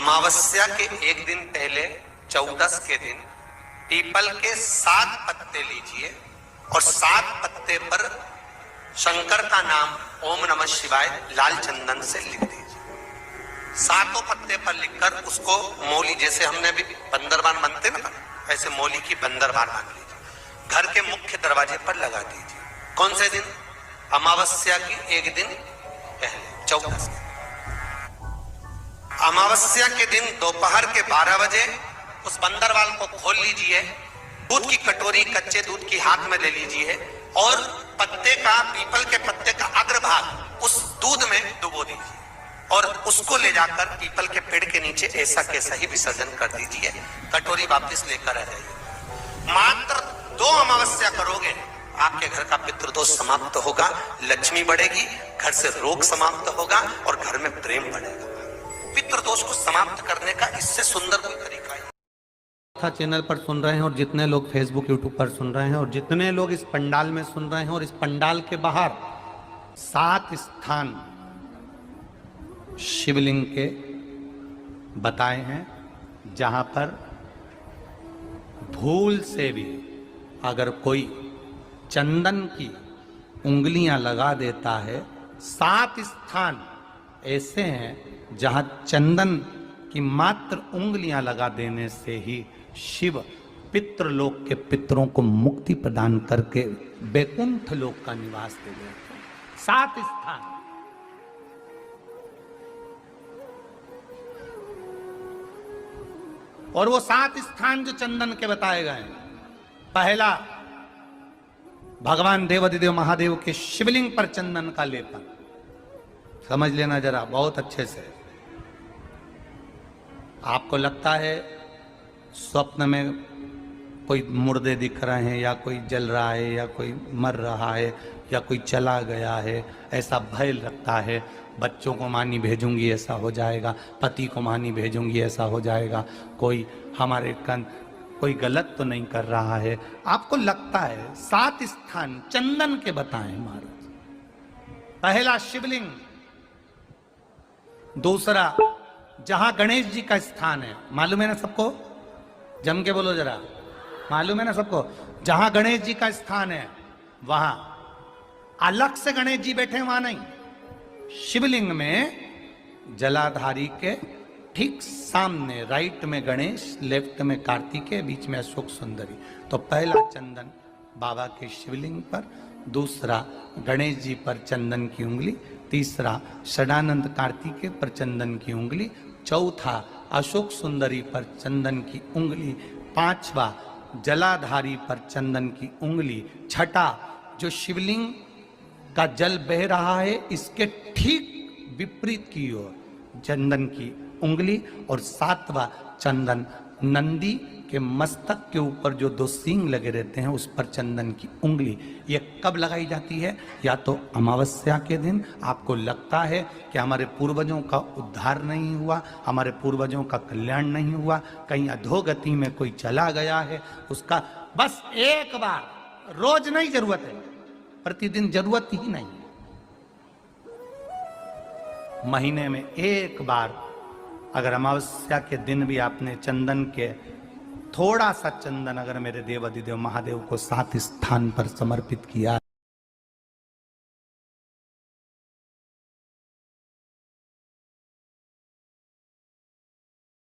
अमावस्या के एक दिन पहले 14 के दिन पीपल के 7 पत्ते लीजिए और 7 पत्ते पर शंकर का नाम ओम नमः शिवाय लाल चंदन से लिख दीजिए। 7 पत्ते पर लिखकर उसको मौली, जैसे हमने भी बंदरबान बनते ना, ऐसे मौली की बंदरबान बांध लीजिए, घर के मुख्य दरवाजे पर लगा दीजिए। कौन से दिन? अमावस्या की एक दिन पहले 14 के। अमावस्या के दिन दोपहर के 12 बजे उस बंदरवाल को खोल लीजिए, दूध की कटोरी कच्चे दूध की हाथ में ले लीजिए और पत्ते का, पीपल के पत्ते का अग्रभाग उस दूध में डुबो दीजिए और उसको ले जाकर पीपल के पेड़ के नीचे ऐसा कैसा ही विसर्जन कर दीजिए। कटोरी वापस लेकर आ जाइए। मात्र 2 अमावस्या करोगे, आपके घर का पितृदोष समाप्त होगा, लक्ष्मी बढ़ेगी, घर से रोग समाप्त होगा और घर में प्रेम बढ़ेगा। पितृदोष को समाप्त करने का इससे सुंदर कोई तरीका है। चैनल पर सुन रहे हैं और जितने लोग फेसबुक यूट्यूब पर सुन रहे हैं और जितने लोग इस पंडाल में सुन रहे हैं, और इस पंडाल के बाहर 7 स्थान शिवलिंग के बताए हैं, जहां पर भूल से भी अगर कोई चंदन की उंगलियां लगा देता है, 7 स्थान ऐसे हैं जहां चंदन की मात्र उंगलियां लगा देने से ही शिव पितृलोक के पितरों को मुक्ति प्रदान करके वैकुंठ लोक का निवास दे देते हैं। 7 स्थान। और वो 7 स्थान जो चंदन के बताए गए हैं, पहला भगवान देवाधिदेव महादेव के शिवलिंग पर चंदन का लेपन। समझ लेना जरा बहुत अच्छे से। आपको लगता है स्वप्न में कोई मुर्दे दिख रहे हैं, या कोई जल रहा है, या कोई मर रहा है, या कोई चला गया है, ऐसा भय लगता है। बच्चों को मानी भेजूंगी ऐसा हो जाएगा, पति को मानी भेजूंगी ऐसा हो जाएगा, कोई हमारे कोई गलत तो नहीं कर रहा है, आपको लगता है। 7 स्थान चंदन के बताएं महाराज। पहला शिवलिंग, दूसरा जहां गणेश जी का स्थान है, मालूम है ना सबको? जम के बोलो जरा, मालूम है ना सबको? जहां गणेश जी का स्थान है वहां अलग से गणेश जी बैठे, वहां नहीं। शिवलिंग में जलाधारी के ठीक सामने राइट में गणेश, लेफ्ट में कार्तिकेय, बीच में अशोक सुंदरी। तो पहला चंदन बाबा के शिवलिंग पर, दूसरा गणेश जी पर चंदन की उंगली, तीसरा षडानंद कार्तिकेय पर चंदन की उंगली, चौथा अशोक सुंदरी पर चंदन की उंगली, 5वां जलाधारी पर चंदन की उंगली, छठा जो शिवलिंग का जल बह रहा है इसके ठीक विपरीत की ओर चंदन की उंगली, और 7वां चंदन नंदी के मस्तक के ऊपर जो 2 सींग लगे रहते हैं उस पर चंदन की उंगली। ये कब लगाई जाती है? या तो अमावस्या के दिन। आपको लगता है कि हमारे पूर्वजों का उद्धार नहीं हुआ, हमारे पूर्वजों का कल्याण नहीं हुआ, कहीं अधोगति में कोई चला गया है, उसका बस एक बार, रोज नहीं जरूरत है, प्रतिदिन जरूरत ही नहीं, महीने में एक बार अगर अमावस्या के दिन भी आपने चंदन के थोड़ा सा चंदन अगर मेरे देवाधिदेव महादेव को 7 स्थान पर समर्पित किया